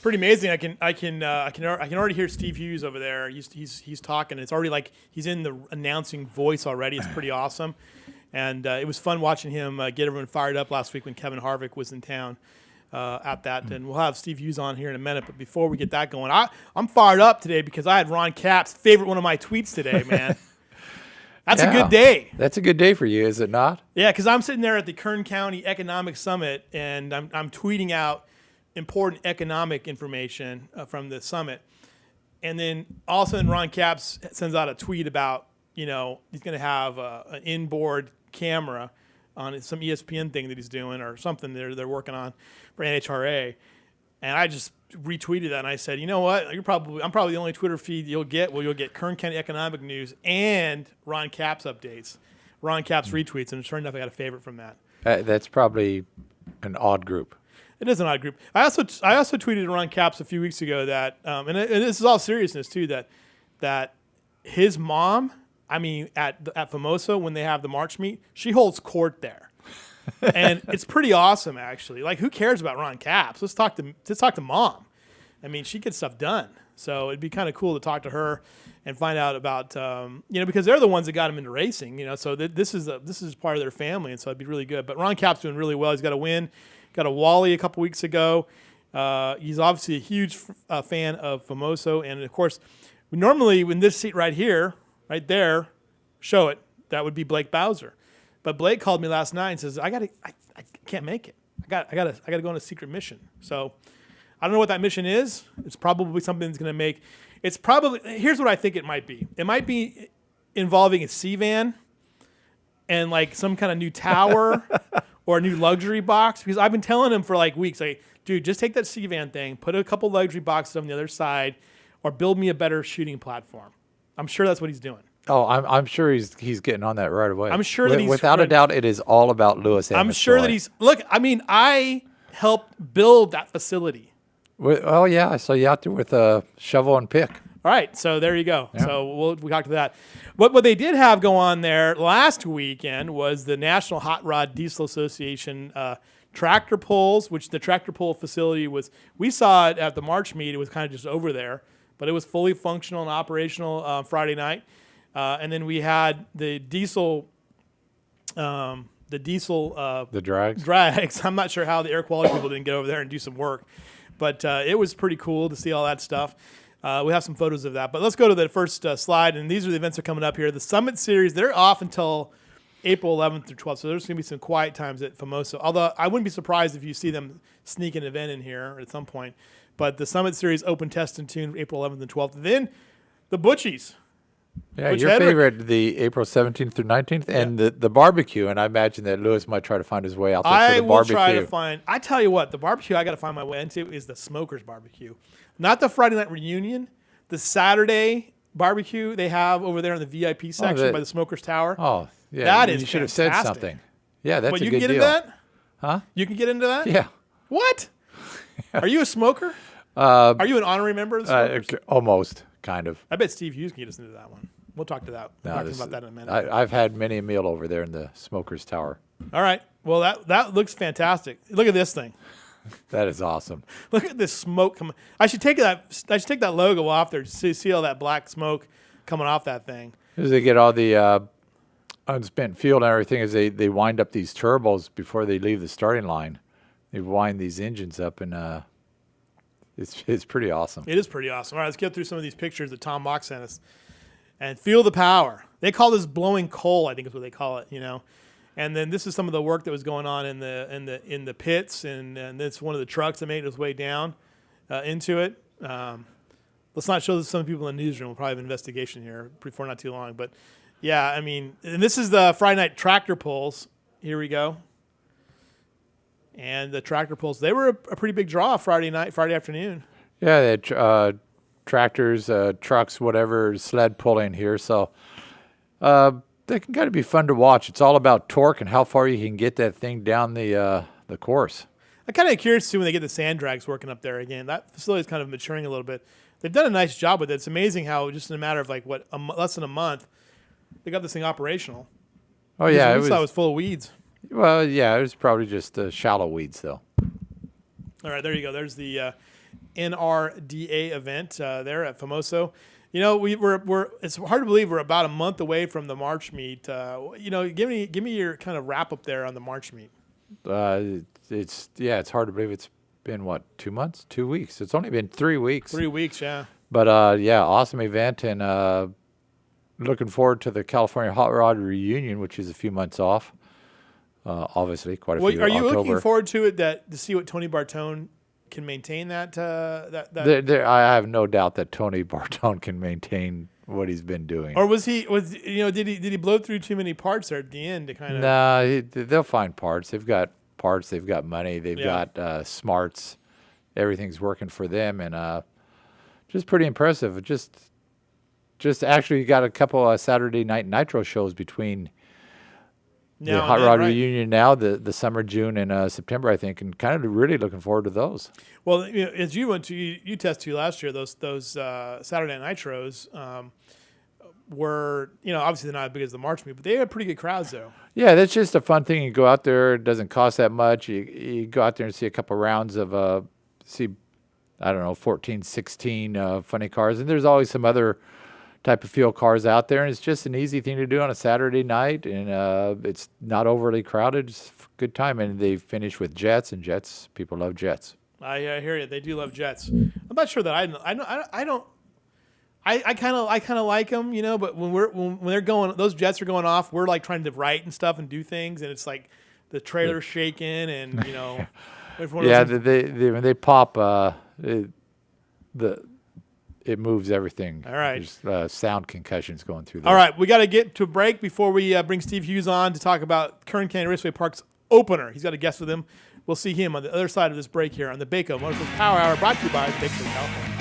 pretty amazing. I can already hear Steve Hughes over there. He's talking. It's already like he's in the announcing voice already. It's pretty awesome, and it was fun watching him get everyone fired up last week when Kevin Harvick was in town at that. And we'll have Steve Hughes on here in a minute. But before we get that going, I'm fired up today because I had Ron Capps favorite one of my tweets today, man. That's a good day. That's a good day for you, is it not? Yeah, because I'm sitting there at the Kern County Economic Summit, and I'm tweeting out important economic information from the summit. And then all of a sudden Ron Capps sends out a tweet about, he's going to have an inboard camera on some ESPN thing that he's doing or something they're working on for NHRA. And I just retweeted that, and I said, you know what? I'm probably the only Twitter feed you'll get. Well, you'll get Kern County economic news and Ron Capps updates, Ron Capps retweets, and sure enough, I got a favorite from that. That's probably an odd group. It is an odd group. I also tweeted to Ron Capps a few weeks ago that, and this is all seriousness too, that his mom, at Famoso when they have the March meet, she holds court there. And it's pretty awesome, actually. Like, who cares about Ron Capps? Let's talk to mom. She gets stuff done. So it'd be kind of cool to talk to her and find out about, because they're the ones that got him into racing. So this is part of their family, and so it'd be really good. But Ron Capps doing really well. He's got a win, got a Wally a couple weeks ago. He's obviously a huge fan of Famoso, and of course, normally when this seat right here, right there, show it, that would be Blake Bowser. But Blake called me last night and says, I can't make it. I gotta go on a secret mission. So I don't know what that mission is. It's probably something that's gonna make. Here's what I think it might be. It might be involving a C-van and like some kind of new tower or a new luxury box. Because I've been telling him for like weeks, like, dude, just take that C-van thing, put a couple luxury boxes on the other side, or build me a better shooting platform. I'm sure that's what he's doing. Oh, I'm sure he's getting on that right away. I'm sure that he's without a doubt. It is all about Lewis. I'm sure that he's I helped build that facility. Oh yeah, I saw you out there with a shovel and pick. All right, so there you go. Yeah. So we'll talk to that. What they did have go on there last weekend was the National Hot Rod Diesel Association tractor pulls, which the tractor pull facility was. We saw it at the March meet. It was kind of just over there, but it was fully functional and operational Friday night. And then we had the diesel, the drags. I'm not sure how the air quality people didn't get over there and do some work, but it was pretty cool to see all that stuff. We have some photos of that, but let's go to the first slide. And these are the events that are coming up here. The Summit Series, they're off until April 11th through 12th. So there's going to be some quiet times at Famoso. Although I wouldn't be surprised if you see them sneak an event in here at some point. But the Summit Series open test and tune April 11th and 12th. Then the Butchies. Yeah, your favorite, the April 17th through 19th, and the barbecue. And I imagine that Lewis might try to find his way out there for the barbecue. I will try to find. I tell you what, the barbecue I got to find my way into is the Smokers barbecue, not the Friday night reunion. The Saturday barbecue they have over there in the VIP section by the Smokers Tower. Oh, yeah, that is. You should have said something. Yeah, that's a good deal. You can get into that? Huh? You can get into that? Yeah. What? Are you a smoker? Are you an honorary member of the Smokers? Almost, kind of. I bet Steve Hughes can get us into that one. We'll talk to that. We'll talk about that in a minute. I've had many a meal over there in the Smokers Tower. All right. Well, that looks fantastic. Look at this thing. That is awesome. Look at this smoke coming. I should take that logo off there to see all that black smoke coming off that thing. As they get all the unspent fuel and everything, as they wind up these turbos before they leave the starting line, they wind these engines up, and it's pretty awesome. It is pretty awesome. All right, let's get through some of these pictures that Tom Mock sent us. And feel the power. They call this blowing coal, I think is what they call it, And then this is some of the work that was going on in the pits, and it's one of the trucks that made its way down into it. Let's not show this to some people in the newsroom. We'll probably have an investigation here before not too long. But yeah, and this is the Friday night tractor pulls. Here we go. And the tractor pulls, they were a pretty big draw Friday afternoon. Yeah, they had tractors, trucks, whatever, sled pulling here. So they can kind of be fun to watch. It's all about torque and how far you can get that thing down the course. I'm kind of curious to see when they get the sand drags working up there again. That facility is kind of maturing a little bit. They've done a nice job with it. It's amazing how just in a matter of less than a month, they got this thing operational. Oh yeah, it was full of weeds. Well, yeah, it was probably just shallow weeds though. All right, there you go. There's the NRDA event there at Famoso. You know, we're it's hard to believe we're about a month away from the March meet. You know, give me your kind of wrap up there on the March meet. It's hard to believe it's been what, 2 months, 2 weeks. It's only been 3 weeks. 3 weeks, yeah. But yeah, awesome event, and looking forward to the California Hot Rod Reunion, which is a few months off. Obviously, quite a few. Are you October. looking forward to it to see what Tony Bartone can maintain that? I have no doubt that Tony Bartone can maintain what he's been doing. Or did he blow through too many parts there at the end to kind of? Nah, they'll find parts. They've got parts. They've got money. They've got smarts. Everything's working for them, and just pretty impressive. Just actually got a couple of Saturday Night Nitro shows between the Hot Rod Reunion now, the summer, June, and September, I think, and kind of really looking forward to those. Well, you know, as you went to you test to last year, those Saturday Night Nitros were, you know, obviously they're not as big as the March meet, but they had pretty good crowds though. Yeah, that's just a fun thing. You go out there; it doesn't cost that much. You go out there and see a couple rounds of I don't know, 14, 16 funny cars, and there's always some other type of field cars out there, and it's just an easy thing to do on a Saturday night, and it's not overly crowded. It's a good time, and they finish with jets, and jets, people love jets. I hear you. They do love jets. I'm not sure that I kind of like them, you know. But when they're going, those jets are going off. We're like trying to write and stuff and do things, and it's like the trailer's shaking, and you know. When they pop, it moves everything. All right. There's sound concussions going through there. All right, we got to get to a break before we bring Steve Hughes on to talk about Kern County Raceway Park's opener. He's got a guest with him. We'll see him on the other side of this break here on the Bako Motorsports Power Hour, brought to you by Bakersfield, California.